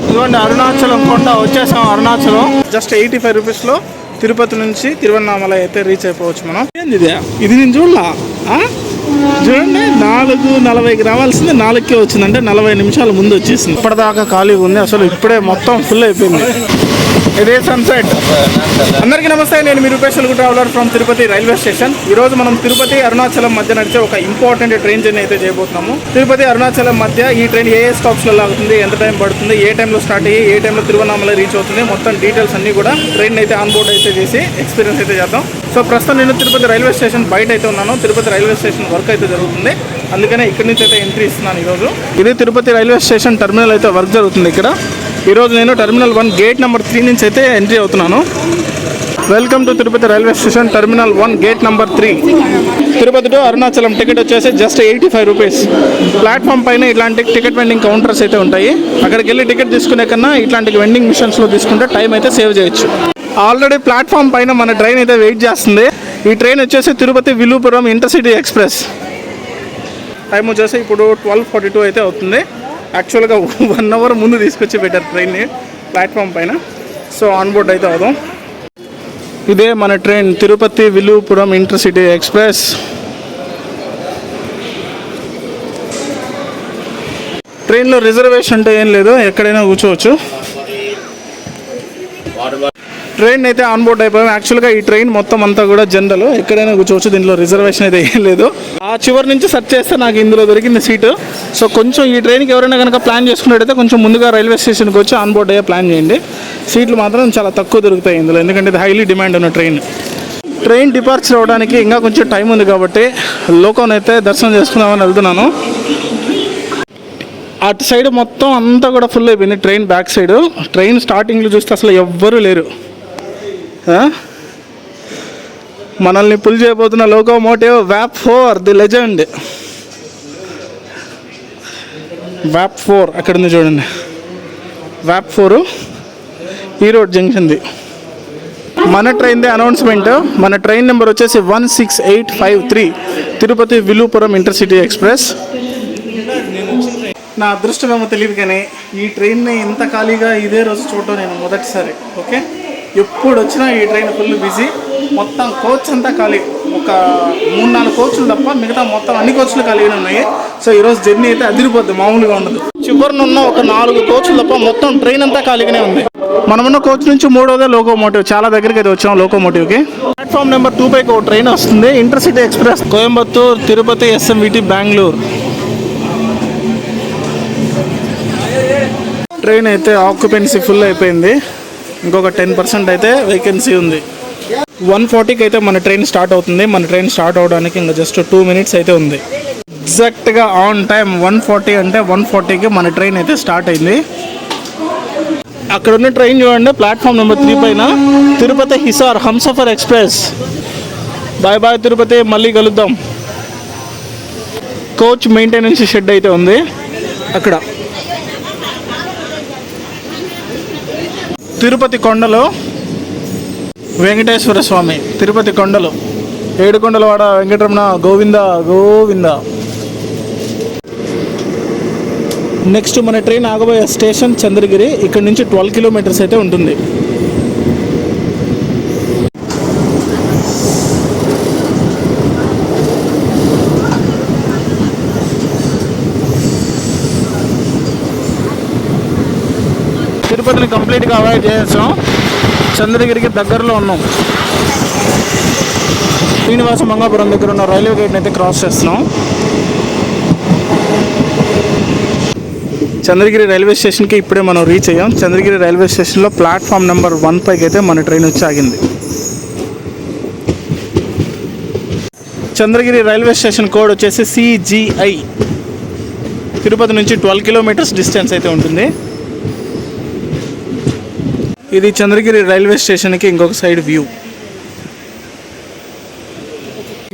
ఇదిగోండి అరుణాచలం కొండ వచ్చేసాం. అరుణాచలం జస్ట్ 85 రూపీస్లో తిరుపతి నుంచి తిరువన్నామలై అయితే రీచ్ అయిపోవచ్చు మనం. ఏంది ఇది నేను చూడలా. చూడండి 4:40కి రావాల్సింది 4కే వచ్చిందంటే 40 నిమిషాల ముందు వచ్చేసింది. ఇప్పటిదాకా ఖాళీగా ఉంది, అసలు ఇప్పుడే మొత్తం ఫుల్ అయిపోయింది. ఇదే సన్సెట్. అందరికీ నమస్తే, నేను మీ Rupesh Telugu traveller from Tirupati railway station. ఈరోజు మనం తిరుపతి అరుణాచలం మధ్య నడిచే ఒక ఇంపార్టెంట్ ట్రైన్ జర్నీ అయితే చేయబోతున్నాము. తిరుపతి అరుణాచలం మధ్య ఈ ట్రైన్ ఏ స్టాప్స్లలో ఆగుతుంది, ఎంత టైం పడుతుంది, ఏ టైంలో స్టార్ట్ అయ్యి ఏ టైంలో తిరువన్నామలై రీచ్ అవుతుంది, మొత్తం డీటెయిల్స్ అన్నీ కూడా ట్రైన్ అయితే ఆన్ బోర్డ్ అయితే చేసి ఎక్స్పీరియన్స్ అయితే చేద్దాం. సో ప్రస్తుతం నేను తిరుపతి రైల్వే స్టేషన్ బయట అయితే ఉన్నాను. తిరుపతి రైల్వే స్టేషన్ వర్క్ అయితే జరుగుతుంది, అందుకనే ఇక్కడి నుంచి అయితే ఎంట్రీ ఇస్తున్నాను ఈరోజు. ఇది తిరుపతి రైల్వే స్టేషన్ టర్మినల్ అయితే వర్క్ జరుగుతుంది ఇక్కడ. ఈరోజు నేను టర్మినల్ 1 గేట్ నెంబర్ 3 నుంచి అయితే ఎంట్రీ అవుతున్నాను. Welcome to Tirupati railway station terminal 1 gate number 3. Tirupati to Arunachalam ticket వచ్చేసి జస్ట్ 85 రూపీస్. ప్లాట్ఫామ్ పైన ఇట్లాంటి టికెట్ వెండింగ్ కౌంటర్స్ అయితే ఉంటాయి. అక్కడికి వెళ్ళి టికెట్ తీసుకునే కన్నా ఇట్లాంటి వెండింగ్ మిషన్స్లో తీసుకుంటే టైం అయితే సేవ్ చేయొచ్చు. ఆల్రెడీ ప్లాట్ఫామ్ పైన మన ట్రైన్ అయితే వెయిట్ చేస్తుంది. ఈ ట్రైన్ వచ్చేసి Tirupati Villupuram intercity express. Time వచ్చేసి ఇప్పుడు 12:42 అయితే అవుతుంది. యాక్చువల్గా 1 అవర్ ముందు తీసుకొచ్చి పెట్టారు ట్రైన్ని ప్లాట్ఫామ్ పైన. సో ఆన్ బోర్డ్ అయితే అవుదాం. ఇదే మన train Tirupati Villupuram intercity express. ట్రైన్లో రిజర్వేషన్ అంటే ఏం లేదు, ఎక్కడైనా కూర్చోవచ్చు. ట్రైన్ అయితే ఆన్ బోర్డ్ అయిపోయాం. యాక్చువల్గా ఈ ట్రైన్ మొత్తం అంతా కూడా జనరల్, ఎక్కడైనా కూర్చోవచ్చు, దీనిలో రిజర్వేషన్ అయితే ఏం లేదు. ఆ చివరి నుంచి సెర్చ్ చేస్తే నాకు ఇందులో దొరికింది సీటు. సో కొంచెం ఈ ట్రైన్కి ఎవరైనా కనుక ప్లాన్ చేసుకున్నట్టయితే కొంచెం ముందుగా రైల్వే స్టేషన్కి వచ్చి ఆన్ బోర్డ్ అయ్యే ప్లాన్ చేయండి. సీట్లు మాత్రం చాలా తక్కువ దొరుకుతాయి ఇందులో, ఎందుకంటే ఇది హైలీ డిమాండ్ ఉన్న ట్రైన్. ట్రైన్ డిపార్చర్ అవ్వడానికి ఇంకా కొంచెం టైం ఉంది కాబట్టి లోకం అయితే దర్శనం చేసుకుందామని వెళ్తున్నాను. అటు సైడ్ మొత్తం అంతా కూడా ఫుల్ అయిపోయింది. ట్రైన్ బ్యాక్ సైడ్ ట్రైన్ స్టార్టింగ్లో చూస్తే అసలు ఎవ్వరూ లేరు. మనల్ని పుల్ చేయబోతున్న లోకోమోటివ్ వ్యాప్ 4 ది లెజెండ్. వ్యాప్ 4 అక్కడ ఉంది చూడండి. వ్యాప్ 4 ఈరోడ్ జంక్షన్ది. మన ట్రైన్దే అనౌన్స్మెంట్. మన ట్రైన్ నెంబర్ వచ్చేసి 16853 తిరుపతి విలుపురం ఇంటర్సిటీ ఎక్స్ప్రెస్. నా అదృష్టమేమో తెలియదు కానీ ఈ ట్రైన్ని ఇంత ఖాళీగా ఇదే రోజు చూడటం నేను మొదటిసారి. ఓకే, ఎప్పుడు వచ్చినా ఈ ట్రైన్ ఫుల్ బిజీ. మొత్తం కోచ్ అంతా ఖాళీ, ఒక 3-4 కోచ్లు తప్ప మిగతా మొత్తం అన్ని కోచ్లు ఖాళీగానే ఉన్నాయి. సో ఈరోజు జర్నీ అయితే అదిరిపోద్ది, మామూలుగా ఉండదు. చివరినున్న ఒక 4 కోచ్లు తప్ప మొత్తం ట్రైన్ అంతా ఖాళీగానే ఉంది. మనమున్న కోచ్ నుంచి 3వదే లోకోమోటివ్. చాలా దగ్గరికి అయితే వచ్చాం లోకోమోటివ్కి. ప్లాట్ఫామ్ నెంబర్ 2 పైకి ఒక ట్రైన్ వస్తుంది, intercity express Coimbatore Tirupati SMVT Bengaluru. Train అయితే ఆక్యుపెన్సీ ఫుల్ అయిపోయింది, ఇంకొక 10% అయితే వేకెన్సీ ఉంది. 1:40కి అయితే మన ట్రైన్ స్టార్ట్ అవుతుంది. మన ట్రైన్ స్టార్ట్ అవడానికి ఇంకా జస్ట్ 2 మినిట్స్ అయితే ఉంది. ఎగ్జాక్ట్గా ఆన్ టైం 1:40 అంటే 1:40కి మన ట్రైన్ అయితే స్టార్ట్ అయింది. అక్కడ ఉన్న ట్రైన్ చూడండి, ప్లాట్ఫామ్ నెంబర్ 3 పైన Tirupati Hisar Humsafar express. Bye bye Tirupati, మళ్ళీ కలుద్దాం. కోచ్ మెయింటెనెన్స్ షెడ్ అయితే ఉంది అక్కడ. తిరుపతి కొండలో వెంకటేశ్వర స్వామి, తిరుపతి కొండలు, 7 కొండలవాడ వెంకటరమణ గోవింద గోవింద. నెక్స్ట్ మన ట్రైన్ ఆగబోయే స్టేషన్ చంద్రగిరి. ఇక్కడ నుంచి 12 కిలోమీటర్స్ అయితే ఉంటుంది. తిరుపతిని కంప్లీట్గా అవాయిడ్ చేసాం, చంద్రగిరికి దగ్గరలో ఉన్నాం. శ్రీనివాస మంగాపురం దగ్గర ఉన్న రైల్వే గేట్ని అయితే క్రాస్ చేస్తున్నాం. చంద్రగిరి రైల్వే స్టేషన్కి ఇప్పుడే మనం రీచ్ అయ్యాం. చంద్రగిరి రైల్వే స్టేషన్లో ప్లాట్ఫామ్ నెంబర్ 1 పైకి అయితే మన ట్రైన్ వచ్చి ఆగింది. చంద్రగిరి రైల్వే స్టేషన్ కోడ్ వచ్చేసి CGI. తిరుపతి నుంచి 12 కిలోమీటర్స్ డిస్టెన్స్ అయితే ఉంటుంది. ఇది చంద్రగిరి రైల్వే స్టేషన్కి ఇంకొక సైడ్ వ్యూ.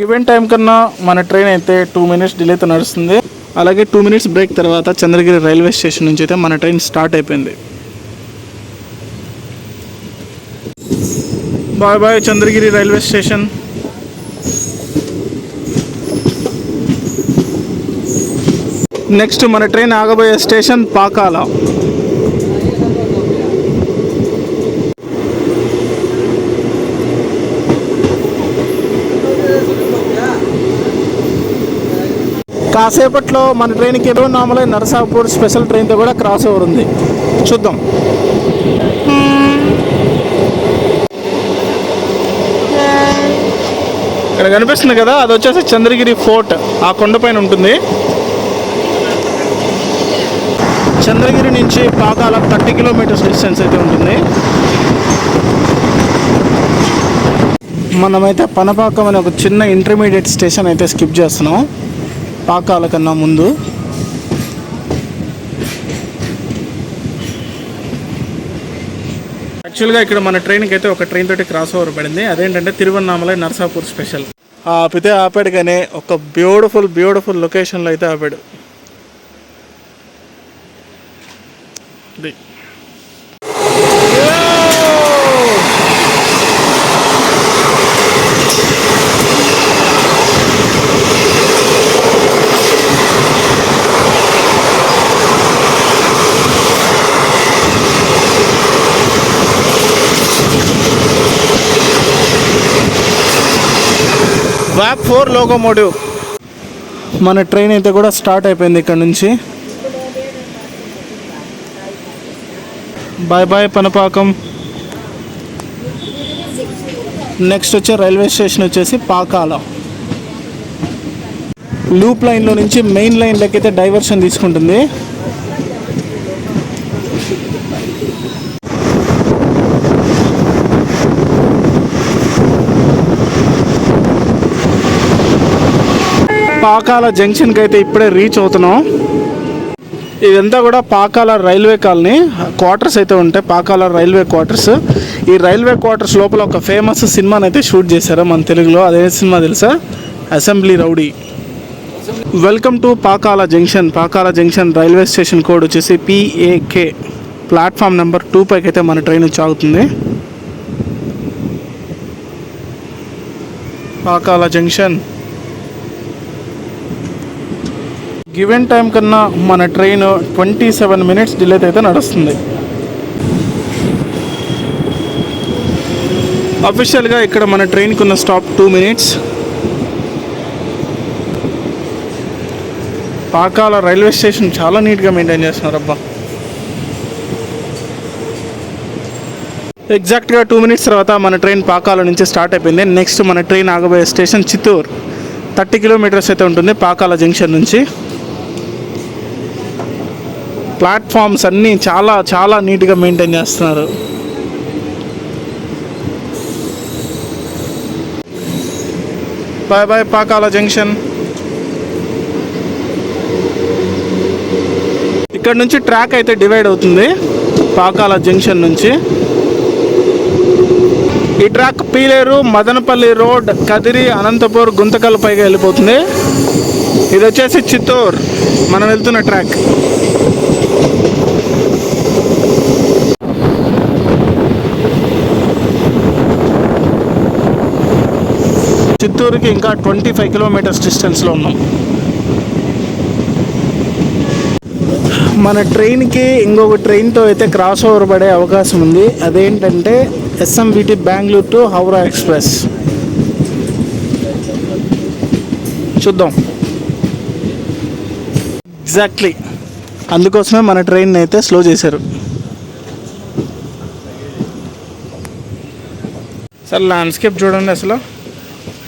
ఈవెంట్ టైం కన్నా మన ట్రైన్ అయితే 2 మినిట్స్ డిలేతో నడుస్తుంది. అలాగే 2 మినిట్స్ బ్రేక్ తర్వాత చంద్రగిరి రైల్వే స్టేషన్ నుంచి అయితే మన ట్రైన్ స్టార్ట్ అయిపోయింది. Bye bye Chandragiri railway station. Next మన ట్రైన్ ఆగబోయే స్టేషన్ పాకాల. కాసేపట్లో మన ట్రైన్కి తిరువన్నామలై నరసాపూర్ స్పెషల్ ట్రైన్తో కూడా క్రాస్ ఓవర్ ఉంది, చూద్దాం. ఇక్కడ కనిపిస్తుంది కదా, అది వచ్చేసి చంద్రగిరి ఫోర్ట్, ఆ కొండపైన ఉంటుంది. చంద్రగిరి నుంచి పాకాల 30 కిలోమీటర్స్ డిస్టెన్స్ అయితే ఉంటుంది. మనమైతే పనపాకం అనే ఒక చిన్న ఇంటర్మీడియట్ స్టేషన్ అయితే స్కిప్ చేస్తున్నాం పాకాల కన్నా ముందు. యాక్చువల్గా ఇక్కడ మన ట్రైన్కి అయితే ఒక ట్రైన్ తోటి క్రాస్ ఓవర్ పడింది, అదేంటంటే తిరువన్నామలై నరసాపూర్ స్పెషల్. ఆపితే ఆపాడు కానీ ఒక బ్యూటిఫుల్ లొకేషన్లో అయితే ఆపాడు. వ్యాప్ 4 లోకోమోటివ్. మన ట్రైన్ అయితే కూడా స్టార్ట్ అయిపోయింది ఇక్కడ నుంచి. బాయ్ పనపాకం. నెక్స్ట్ వచ్చే రైల్వే స్టేషన్ వచ్చేసి పాకాల. లూప్ లైన్లో నుంచి మెయిన్ లైన్లోకి అయితే డైవర్షన్ తీసుకుంటుంది. పాకాల జంక్షన్కి అయితే ఇప్పుడే రీచ్ అవుతున్నాం. ఇదంతా కూడా పాకాల రైల్వే కాలనీ క్వార్టర్స్ అయితే ఉంటాయి, పాకాల రైల్వే క్వార్టర్స్. ఈ రైల్వే క్వార్టర్స్ లోపల ఒక ఫేమస్ సినిమాని అయితే షూట్ చేశారు మన తెలుగులో. అదే సినిమా తెలుసా? Assembly rowdy. Welcome to Pakala junction. Pakala junction railway station code వచ్చేసి PAK. ప్లాట్ఫామ్ నెంబర్ 2 పైకి అయితే మన ట్రైన్ వచ్చి ఆగుతుంది. పాకాల జంక్షన్. గివెన్ టైం కన్నా మన ట్రైన్ 27 మినిట్స్ డిలే అయితే నడుస్తుంది. అఫీషియల్గా ఇక్కడ మన ట్రైన్కి ఉన్న stop 2 minutes. Pakala railway station చాలా నీట్గా మెయింటైన్ చేస్తున్నారు అబ్బా. ఎగ్జాక్ట్గా 2 మినిట్స్ తర్వాత మన ట్రైన్ పాకాల నుంచి స్టార్ట్ అయిపోయింది. నెక్స్ట్ మన ట్రైన్ ఆగబోయే స్టేషన్ చిత్తూరు. 30 కిలోమీటర్స్ అయితే ఉంటుంది పాకాల జంక్షన్ నుంచి. ప్లాట్ఫామ్స్ అన్నీ చాలా నీట్గా మెయింటైన్ చేస్తున్నారు. Bye Pakala junction. ఇక్కడ నుంచి ట్రాక్ అయితే డివైడ్ అవుతుంది పాకాల జంక్షన్ నుంచి. ఈ ట్రాక్ పీలేరు, మదనపల్లి రోడ్, కదిరి, అనంతపూర్, గుంతకల్ పైగా వెళ్ళిపోతుంది. ఇది వచ్చేసి చిత్తూరు మనం వెళ్తున్న ట్రాక్. చిత్తూరుకి ఇంకా 25 కిలోమీటర్స్ డిస్టెన్స్లో ఉన్నాం. మన ట్రైన్కి ఇంకొక ట్రైన్తో అయితే క్రాస్ ఓవర్ పడే అవకాశం ఉంది. అదేంటంటే SMVT Bengaluru to Howrah express. చూద్దాం. ఎగ్జాక్ట్లీ అందుకోసమే మన ట్రైన్ అయితే స్లో చేశారు. సార్ ల్యాండ్స్కేప్ చూడండి అసలు.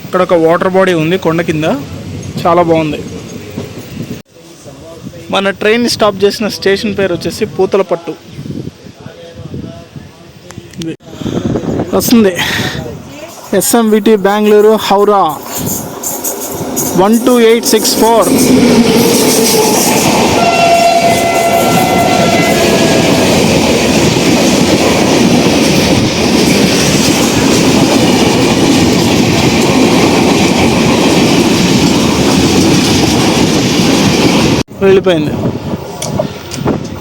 ఇక్కడ ఒక వాటర్ బాడీ ఉంది కొండ కింద, చాలా బాగుంది. మన ట్రైన్ స్టాప్ చేసిన స్టేషన్ పేరు వచ్చేసి పూతలపట్టు వస్తుంది. SMVT బెంగళూరు హౌరా 12864. వెళ్ళిపోయింది.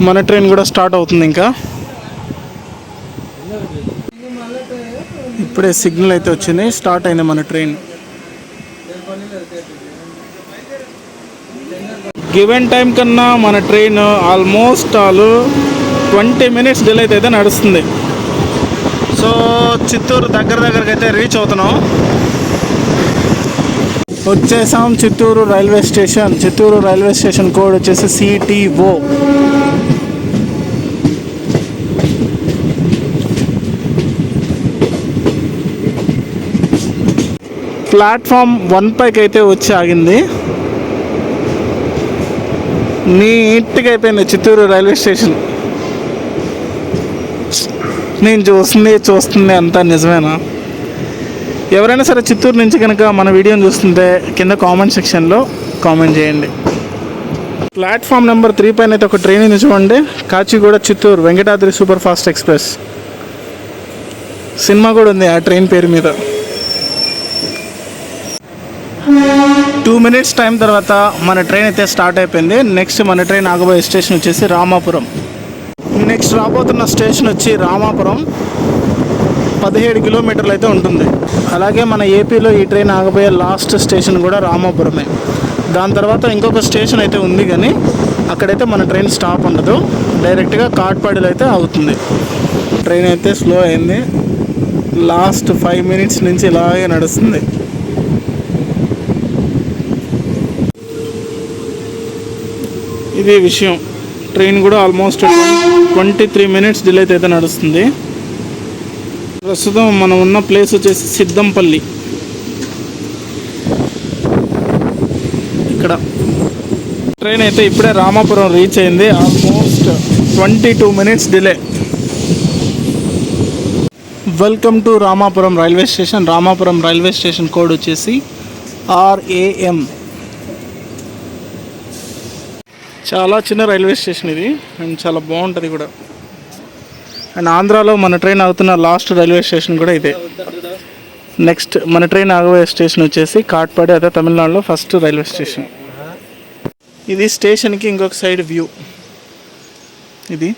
మన ట్రైన్ కూడా స్టార్ట్ అవుతుంది. ఇంకా ఇప్పుడే సిగ్నల్ అయితే వచ్చింది, స్టార్ట్ అయింది మన ట్రైన్. గివెన్ టైం కన్నా మన ట్రైన్ ఆల్మోస్ట్ 20 మినిట్స్ డిలే అయితే నడుస్తుంది. సో చిత్తూరు దగ్గరకి అయితే రీచ్ అవుతున్నాం. వచ్చేసాం Chittoor railway station. Chittoor railway station code వచ్చేసి CTO. ప్లాట్ఫామ్ 1 పైకి అయితే వచ్చి ఆగింది. నీట్గా అయిపోయింది చిత్తూరు రైల్వే స్టేషన్. నేను చూస్తుంది అంతా నిజమేనా? ఎవరైనా సరే చిత్తూరు నుంచి కనుక మన వీడియోని చూస్తుంటే కింద కామెంట్ సెక్షన్లో కామెంట్ చేయండి. ప్లాట్ఫామ్ నెంబర్ 3 పైన అయితే ఒక ట్రైన్ ఉంది చూడండి. Kacheguda Chittoor Venkatadri super fast express. Cinema కూడా ఉంది ఆ ట్రైన్ పేరు మీద. 2 minutes టైం తర్వాత మన ట్రైన్ అయితే స్టార్ట్ అయిపోయింది. నెక్స్ట్ మన ట్రైన్ ఆగబోయే స్టేషన్ వచ్చేసి రామాపురం. నెక్స్ట్ రాబోతున్న స్టేషన్ వచ్చి రామాపురం. 17 కిలోమీటర్లు అయితే ఉంటుంది. అలాగే మన ఏపీలో ఈ ట్రైన్ ఆగబోయే లాస్ట్ స్టేషన్ కూడా రామాపురమే. దాని తర్వాత ఇంకొక స్టేషన్ అయితే ఉంది, కానీ అక్కడైతే మన ట్రైన్ స్టాప్ ఉండదు. డైరెక్ట్గా కాట్పాడిలో అయితే ఆగుతుంది. ట్రైన్ అయితే స్లో అయింది. లాస్ట్ 5 minutes నుంచి ఇలాగే నడుస్తుంది. ఇది విషయం. ట్రైన్ కూడా ఆల్మోస్ట్ 23 minutes డిలే అయితే నడుస్తుంది. ప్రస్తుతం మనం ఉన్న ప్లేస్ వచ్చేసి సిద్ధంపల్లి. ఇక్కడ ట్రైన్ అయితే ఇప్పుడే రామాపురం రీచ్ అయింది. Almost 22 minutes delay. Welcome to Ramapuram railway station. Ramapuram railway station code వచ్చేసి RAM. చాలా చిన్న రైల్వే స్టేషన్ ఇది, అండ్ చాలా బాగుంటుంది కూడా. అండ్ ఆంధ్రాలో మన ట్రైన్ ఆగుతున్న లాస్ట్ రైల్వే స్టేషన్ కూడా ఇదే. నెక్స్ట్ మన ట్రైన్ ఆగబోయే స్టేషన్ వచ్చేసి కాట్పాడి, అదే తమిళనాడులో ఫస్ట్ రైల్వే స్టేషన్. ఇది స్టేషన్కి ఇంకొక సైడ్ వ్యూ. ఇది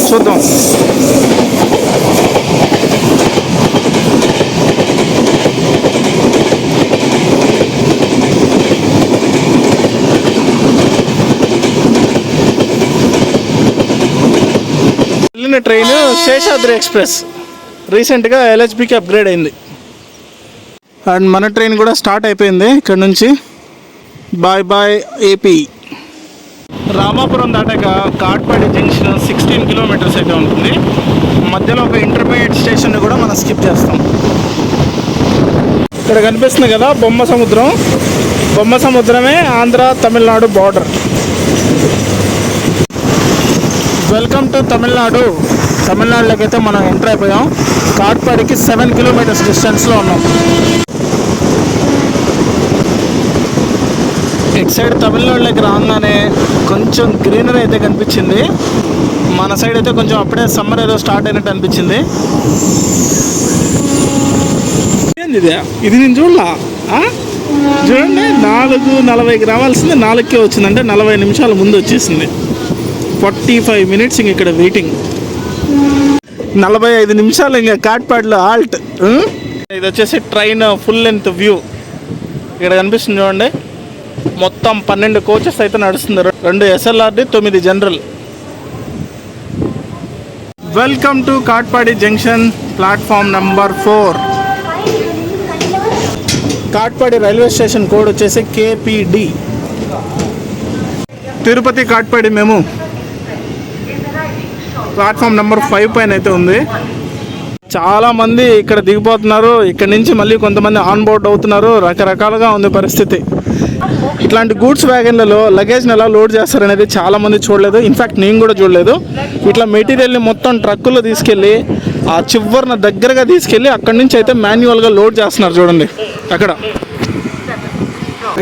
చూద్దాం. వెళ్ళిన ట్రైన్ శేషాద్రి ఎక్స్ప్రెస్. రీసెంట్గా LHBకి అప్గ్రేడ్ అయింది. అండ్ మన ట్రైన్ కూడా స్టార్ట్ అయిపోయింది ఇక్కడ నుంచి. Bye bye AP. రామాపురం దాటాక కాట్పాడి జంక్షన్ 16 kilometers అయితే ఉంటుంది. మధ్యలో ఒక ఇంటర్మీడియట్ స్టేషన్ కూడా మనం స్కిప్ చేస్తాం. ఇక్కడ కనిపిస్తుంది కదా బొమ్మ సముద్రం. బొమ్మ సముద్రమే Andhra Tamil Nadu border. Welcome to Tamil Nadu. తమిళనాడులోకి అయితే మనం ఎంటర్ అయిపోయాం. కాట్పాడికి 7 kilometers డిస్టెన్స్లో ఉన్నాం. ఇటు సైడ్ తమిళనాడులోకి రాగానే కొంచెం గ్రీనరీ అయితే కనిపించింది. మన సైడ్ అయితే కొంచెం అప్పుడే సమ్మర్ ఏదో స్టార్ట్ అయినట్టు అనిపించింది. ఏంది ఇది నేను చూడలా. చూడండి, 4:40కి రావాల్సింది 4కే వచ్చిందంటే 40 నిమిషాల ముందు వచ్చేసింది. 45 minutes ఇంక ఇక్కడ వెయిటింగ్. 45 నిమిషాలు ఇంకా కాట్పాడిలో ఆల్ట్. ఇది వచ్చేసి ట్రైన్ ఫుల్ లెంత్ వ్యూ. ఇక్కడ కనిపిస్తుంది చూడండి. మొత్తం 12 కోచెస్ అయితే నడుస్తుంది. 2 SLRD, 9 general. Welcome to Katpadi junction, platform number 4. Katpadi railway station code వచ్చేసి KPD. తిరుపతి కాట్పాడి మేము ప్లాట్ఫామ్ నెంబర్ 5 పైన అయితే ఉంది. చాలామంది ఇక్కడ దిగిపోతున్నారు. ఇక్కడ నుంచి మళ్ళీ కొంతమంది ఆన్ బోర్డ్ అవుతున్నారు. రకరకాలుగా ఉంది పరిస్థితి. ఇట్లాంటి గూడ్స్ వ్యాగన్లలో లగేజ్ని ఎలా లోడ్ చేస్తారనేది చాలామంది చూడలేదు. ఇన్ఫ్యాక్ట్ నేను కూడా చూడలేదు. ఇట్లా మెటీరియల్ని మొత్తం ట్రక్కుల్లో తీసుకెళ్ళి ఆ చివరిన దగ్గరగా తీసుకెళ్ళి అక్కడి నుంచి అయితే మాన్యువల్గా లోడ్ చేస్తున్నారు. చూడండి అక్కడ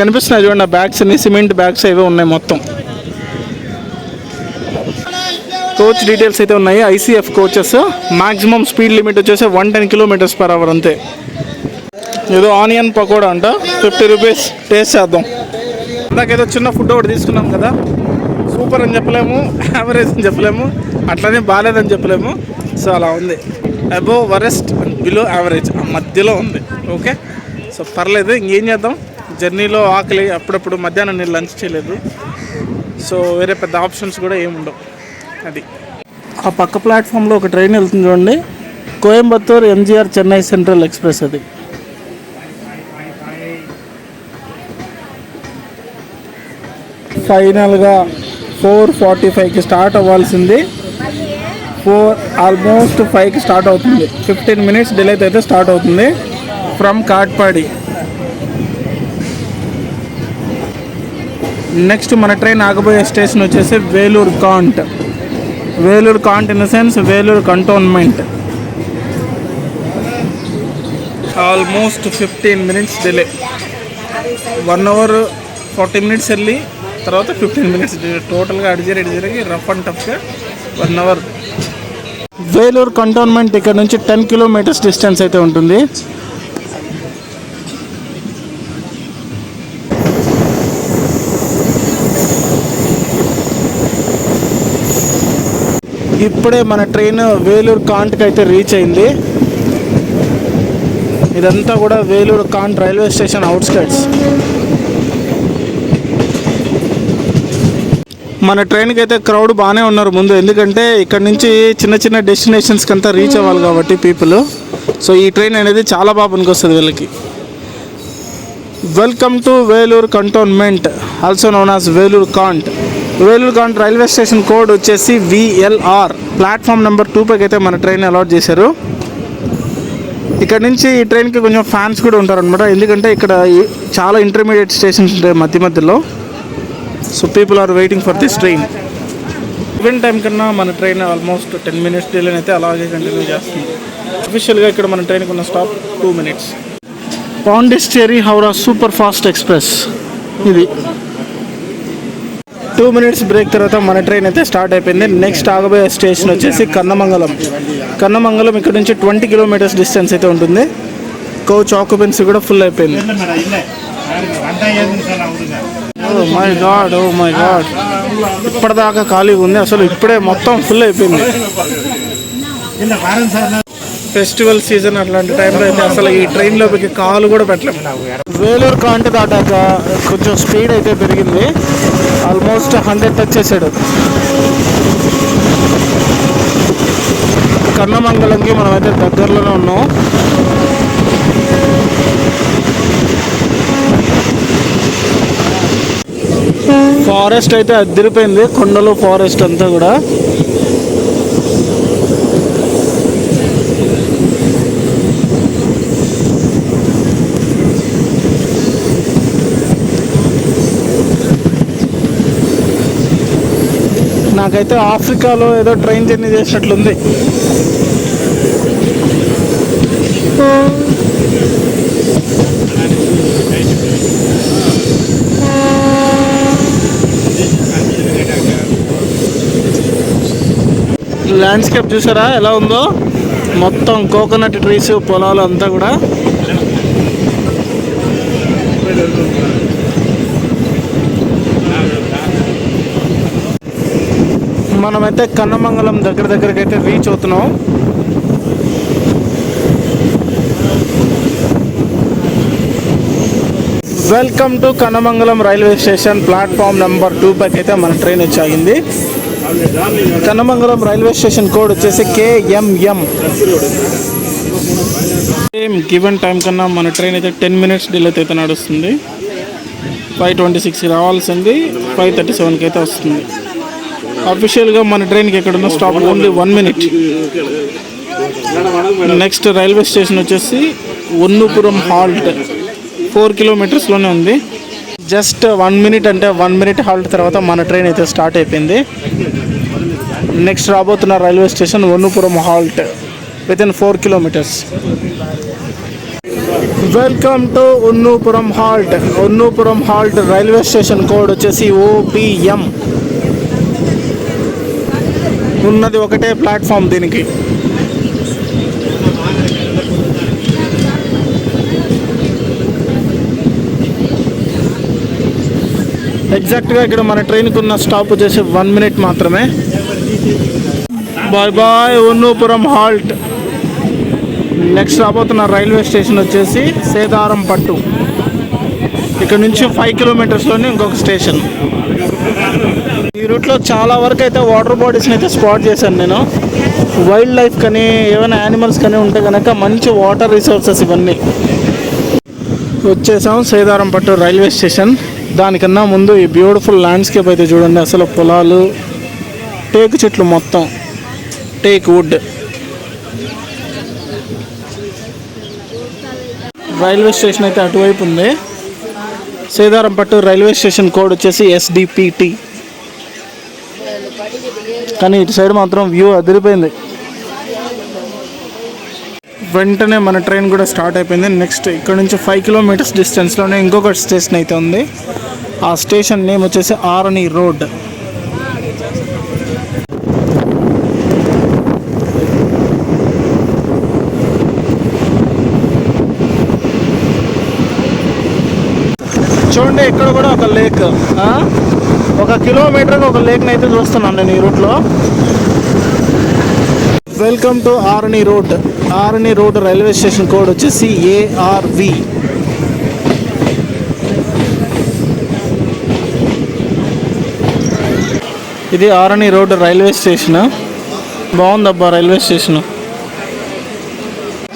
కనిపిస్తున్నాయి చూడండి. ఆ బ్యాగ్స్ అన్ని సిమెంట్ బ్యాగ్స్ ఏవో ఉన్నాయి. మొత్తం కోచ్ డీటెయిల్స్ అయితే ఉన్నాయి. ICF coaches. Maximum speed limit వచ్చేసి 110 km/h అంతే. ఏదో ఆనియన్ పకోడా అంట, 50 rupees. టేస్ట్ చేద్దాం. ఇందాకేదో చిన్న ఫుడ్ ఒకటి తీసుకున్నాం కదా. సూపర్ అని చెప్పలేము, యావరేజ్ అని చెప్పలేము, అట్లనే బాగాలేదని చెప్పలేము. సో అలా ఉంది. అబోవ్ వరెస్ట్, బిలో యావరేజ్, ఆ మధ్యలో ఉంది. ఓకే, సో పర్లేదు. ఇంకేం చేద్దాం, జర్నీలో ఆకలి. అప్పుడప్పుడు మధ్యాహ్నం నేను లంచ్ చేయలేదు. సో వేరే పెద్ద ఆప్షన్స్ కూడా ఏముండవు. అది ఆ పక్క ప్లాట్ఫామ్లో ఒక ట్రైన్ వెళ్తుంది చూడండి, Coimbatore MGR Chennai central express. అది ఫైనల్గా 4:45కి స్టార్ట్ అవ్వాల్సింది, ఆల్మోస్ట్ 5కి స్టార్ట్ అవుతుంది. 15 మినిట్స్ డిలే అయితే స్టార్ట్ అవుతుంది ఫ్రమ్ కాట్పాడి. నెక్స్ట్ మన ట్రైన్ ఆగబోయే స్టేషన్ వచ్చేసి Vellore cant. Vellore cant in the sense Vellore cantonment. Almost 15 minutes delay. 1 hour 40 minutes వెళ్ళి తర్వాత 15 మినిట్స్ టోటల్గా అడిజరికి రఫ్ అండ్ టఫ్గా 1 అవర్. వేలూరు కంటోన్మెంట్ ఇక్కడ నుంచి 10 కిలోమీటర్స్ డిస్టెన్స్ అయితే ఉంటుంది. ఇప్పుడే మన ట్రైన్ వేలూరు కాంట్కి అయితే రీచ్ అయింది. ఇదంతా కూడా Vellore can't railway station outskirts. మన ట్రైన్కి అయితే క్రౌడ్ బాగానే ఉన్నారు ముందు, ఎందుకంటే ఇక్కడ నుంచి చిన్న చిన్న డెస్టినేషన్స్కి అంతా రీచ్ అవ్వాలి కాబట్టి పీపుల్. సో ఈ ట్రైన్ అనేది చాలా బాగా పనికొస్తుంది వీళ్ళకి. Welcome to Vellore cantonment, also known as Vellore cant. Vellore can't railway station code వచ్చేసి VLR. ప్లాట్ఫామ్ నెంబర్ 2పైకి అయితే మన ట్రైన్ అలాట్ చేశారు. ఇక్కడ నుంచి ఈ ట్రైన్కి కొంచెం ఫ్యాన్స్ కూడా ఉంటారనమాట, ఎందుకంటే ఇక్కడ చాలా ఇంటర్మీడియట్ స్టేషన్స్ ఉంటాయి మధ్యలో. So people are waiting for this train. Even time కన్నా మన ట్రైన్ ఆల్మోస్ట్ 10 మినిట్స్ డిలే అయితే అలాగే కంటిన్యూ చేస్తుంది. అఫీషియల్గా ఇక్కడ మన ట్రైన్కి ఉన్న stop 2 minutes. Pondicherry Howrah super fast express. ఇది 2 మినిట్స్ బ్రేక్ తర్వాత మన ట్రైన్ అయితే స్టార్ట్ అయిపోయింది. నెక్స్ట్ ఆగబోయే స్టేషన్ వచ్చేసి కన్నమంగళం. కన్నమంగళం ఇక్కడ నుంచి 20 కిలోమీటర్స్ డిస్టెన్స్ అయితే ఉంటుంది. కోచ్ ఆక్యుపెన్సీ కూడా ఫుల్ అయిపోయింది. ఓ మై గాడ్, ఇప్పటిదాకా ఖాళీగా ఉంది, అసలు ఇప్పుడే మొత్తం ఫుల్ అయిపోయింది. ఫెస్టివల్ సీజన్ అట్లాంటి టైంలో అయితే అసలు ఈ ట్రైన్లోకి కాలు కూడా పెట్టలేము. వేలూరు కాంట్ దాటాక కొంచెం స్పీడ్ అయితే పెరిగింది, ఆల్మోస్ట్ 100 టచ్ చేశాడు. కన్నమంగళంకి మనమైతే దగ్గరలోనే ఉన్నాం. ఫారెస్ట్ అయితే అదిరిపోయింది, కొండలు ఫారెస్ట్ అంతా కూడా. నాకైతే ఆఫ్రికాలో ఏదో ట్రైన్ జర్నీ చేసినట్లుంది. ల్యాండ్స్కేప్ చూసారా ఎలా ఉందో, మొత్తం కోకోనట్ ట్రీస్, పొలాలు అంతా కూడా. మనమైతే కన్నమంగళం దగ్గరికి అయితే రీచ్ అవుతున్నాం. Welcome to Kannamangalam railway station. Platform number 2పైకి అయితే మన ట్రైన్ వచ్చి ఆగింది. కన్నమంగళం రైల్వే స్టేషన్ కోడ్ వచ్చేసి KMM. సేమ్ గివెన్ టైం కన్నా మన ట్రైన్ అయితే 10 మినిట్స్ డిలే అయితే నడుస్తుంది. 5:26కి రావాల్సింది 5:37కి అయితే వస్తుంది. అఫీషియల్గా మన ట్రైన్కి ఎక్కడున్న stop only 1 minute. Next railway station వచ్చేసి ఒన్నూపురం హాల్ట్, 4 కిలోమీటర్స్లోనే ఉంది. జస్ట్ 1 మినిట్ అంటే 1 మినిట్ హాల్ట్ తర్వాత మన ట్రైన్ అయితే స్టార్ట్ అయిపోయింది. నెక్స్ట్ రాబోతున్న railway station Onnupuram halt, within 4 kilometres. Welcome to Onnupuram halt. Onnupuram halt railway station code వచ్చేసి OPM. ఉన్నది ఒకటే ప్లాట్ఫామ్ దీనికి. ఎగ్జాక్ట్గా ఇక్కడ మన ట్రైన్కి ఉన్న స్టాప్ వచ్చేసి 1 మినిట్ మాత్రమే. Bye bye Onnupuram halt. Next రాబోతున్న రైల్వే స్టేషన్ వచ్చేసి సేదారం పట్టు. ఇక్కడ నుంచి 5 కిలోమీటర్స్లోనే ఇంకొక స్టేషన్. ఈ రూట్లో చాలా వరకు అయితే వాటర్ బాడీస్ని అయితే స్పాట్ చేశాను నేను. వైల్డ్ లైఫ్ కానీ ఏమైనా యానిమల్స్ కానీ ఉంటే కనుక మంచి వాటర్ రిసోర్సెస్ ఇవన్నీ. వచ్చేసాం సేదారంపట్టు రైల్వే స్టేషన్. దానికన్నా ముందు ఈ బ్యూటిఫుల్ ల్యాండ్స్కేప్ అయితే చూడండి. అసలు పొలాలు, టేకు చెట్లు, మొత్తం టేక్ వుడ్. రైల్వే స్టేషన్ అయితే అటువైపు ఉంది. సేదారంపట్టు రైల్వే స్టేషన్ కోడ్ వచ్చేసి SDP. కానీ ఇటు సైడ్ మాత్రం వ్యూ అదిరిపోయింది. వెంటనే మన ట్రైన్ కూడా స్టార్ట్ అయిపోయింది. నెక్స్ట్ ఇక్కడ నుంచి 5 కిలోమీటర్స్ డిస్టెన్స్లోనే ఇంకొక స్టేషన్ అయితే ఉంది. ఆ స్టేషన్ నేమ్ వచ్చేసి ఆరణి రోడ్. చూడండి ఇక్కడ కూడా ఒక లేక్. 1 కిలోమీటర్కి ఒక లేక్ని అయితే చూస్తున్నాను నేను ఈ రూట్లో. Welcome to Arani road. Arani road railway station code వచ్చేసి ARV. ఇది ఆరణి రోడ్ రైల్వే స్టేషన్. బాగుందబ్బా రైల్వే స్టేషన్.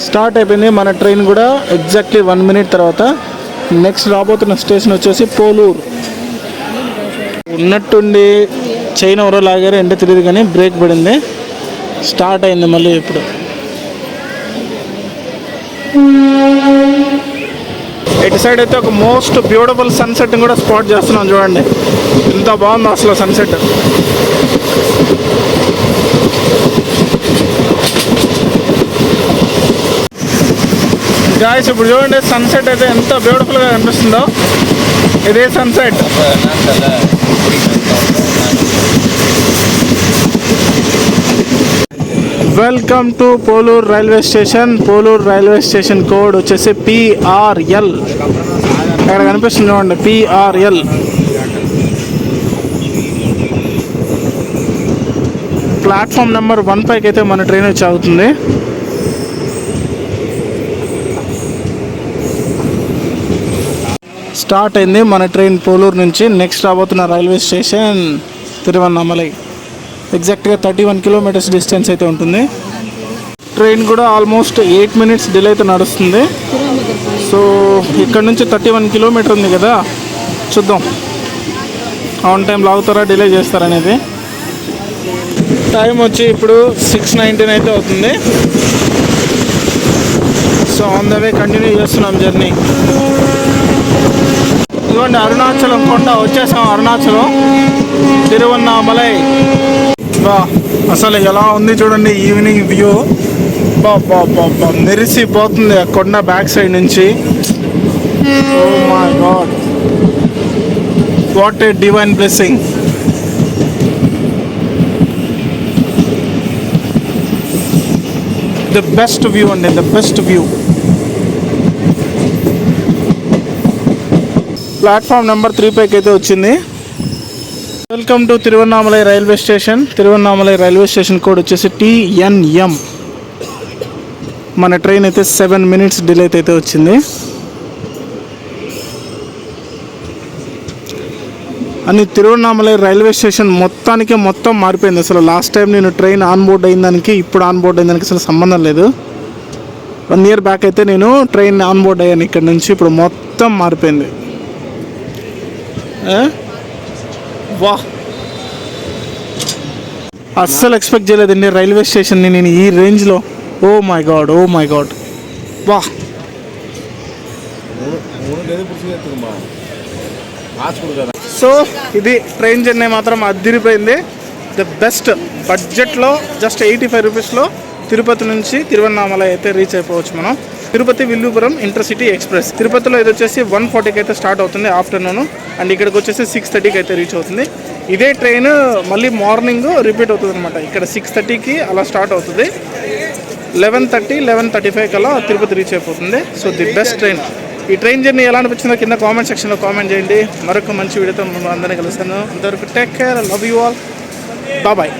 స్టార్ట్ అయిపోయింది మన ట్రైన్ కూడా. ఎగ్జాక్ట్లీ 1 మినిట్ తర్వాత నెక్స్ట్ రాబోతున్న స్టేషన్ వచ్చేసి పోలూరు. ఉన్నట్టుండి చైన్ ఎవరో లాగారు, ఎండ తెలియదు కానీ బ్రేక్ పడింది. స్టార్ట్ అయింది మళ్ళీ ఇప్పుడు. ఇటు సైడ్ అయితే ఒక మోస్ట్ బ్యూటిఫుల్ సన్సెట్ కూడా స్పాట్ చేస్తున్నాం. చూడండి ఎంత బాగుందో అసలు సన్సెట్. గాయ్స్ ఇప్పుడు చూడండి సన్సెట్ అయితే ఎంత బ్యూటిఫుల్గా కనిపిస్తుందో. ఇదే sunset. Welcome to Poluru railway station. Poluru railway station code వచ్చేసి PRL. ఇక్కడ కనిపిస్తుంది చూడండి PRL. ప్లాట్ఫామ్ నెంబర్ 1 పైకి అయితే మన ట్రైన్ వచ్చి ఆగుతుంది. స్టార్ట్ అయింది మన ట్రైన్ పోలూరు నుంచి. నెక్స్ట్ రాబోతున్న రైల్వే స్టేషన్ తిరువన్నామలై. ఎగ్జాక్ట్గా 31 కిలోమీటర్స్ డిస్టెన్స్ అయితే ఉంటుంది. ట్రైన్ కూడా ఆల్మోస్ట్ 8 మినిట్స్ డిలే అయితే నడుస్తుంది. సో ఇక్కడ నుంచి 31 కిలోమీటర్ ఉంది కదా, చూద్దాం ఆన్ టైం లాగుతారా డిలే చేస్తారనేది. టైం వచ్చి ఇప్పుడు 6:19 అయితే అవుతుంది. So on the way continue చేస్తున్నాం జర్నీ. ఇదిగోండి అరుణాచలం కొండ. వచ్చేసాం అరుణాచలం తిరువన్నామలై. బా అసలు ఎలా ఉంది చూడండి ఈవినింగ్ వ్యూ. బా మెరిసిపోతుంది ఆ కొండ బ్యాక్ సైడ్ నుంచి. Oh my god, what a divine blessing. The best view అండి, the best view. Platform number 3 పైకి అయితే వచ్చింది. Welcome to Tiruvannamalai railway station. Tiruvannamalai railway station code వచ్చేసి TNM. మన ట్రైన్ అయితే 7 మినిట్స్ డిలే అయితే వచ్చింది. అని తిరువన్నామలై రైల్వే స్టేషన్ మొత్తం మారిపోయింది. అసలు లాస్ట్ టైం నేను ట్రైన్ ఆన్ బోర్డ్ అయిన దానికి ఇప్పుడు ఆన్ బోర్డ్ అయిన దానికి అసలు సంబంధం లేదు. 1 ఇయర్ బ్యాక్ అయితే నేను ట్రైన్ ఆన్ బోర్డ్ అయ్యాను ఇక్కడ నుంచి. ఇప్పుడు మొత్తం మారిపోయింది. వా అస్సలు ఎక్స్పెక్ట్ చేయలేదండి రైల్వే స్టేషన్ని నేను ఈ రేంజ్లో. Oh my god, oh my god. వా సో ఇది ట్రైన్ జర్నీ మాత్రం అదిరిపోయింది. ద బెస్ట్ బడ్జెట్లో జస్ట్ 85 రూపీస్లో తిరుపతి నుంచి తిరువన్నామలై అయితే రీచ్ అయిపోవచ్చు మనం. Tirupati Villupuram intercity express. తిరుపతిలో ఇది వచ్చేసి 1:40కి అయితే స్టార్ట్ అవుతుంది ఆఫ్టర్నూన్. అండ్ ఇక్కడికి వచ్చేసి 6:30కి అయితే రీచ్ అవుతుంది. ఇదే ట్రైన్ మళ్ళీ మార్నింగ్ రిపీట్ అవుతుంది అనమాట. ఇక్కడ 6:30కి అలా స్టార్ట్ అవుతుంది. 11:30, 11:35 కల్లా తిరుపతి రీచ్ అయిపోతుంది. So the best train. ఈ ట్రైన్ జర్నీ ఎలా అనిపించిందో కింద కామెంట్ సెక్షన్లో కామెంట్ చేయండి. మరొక మంచి వీడియోతో అందరినీ కలుస్తాను. అంతవరకు take care, love you all, bye.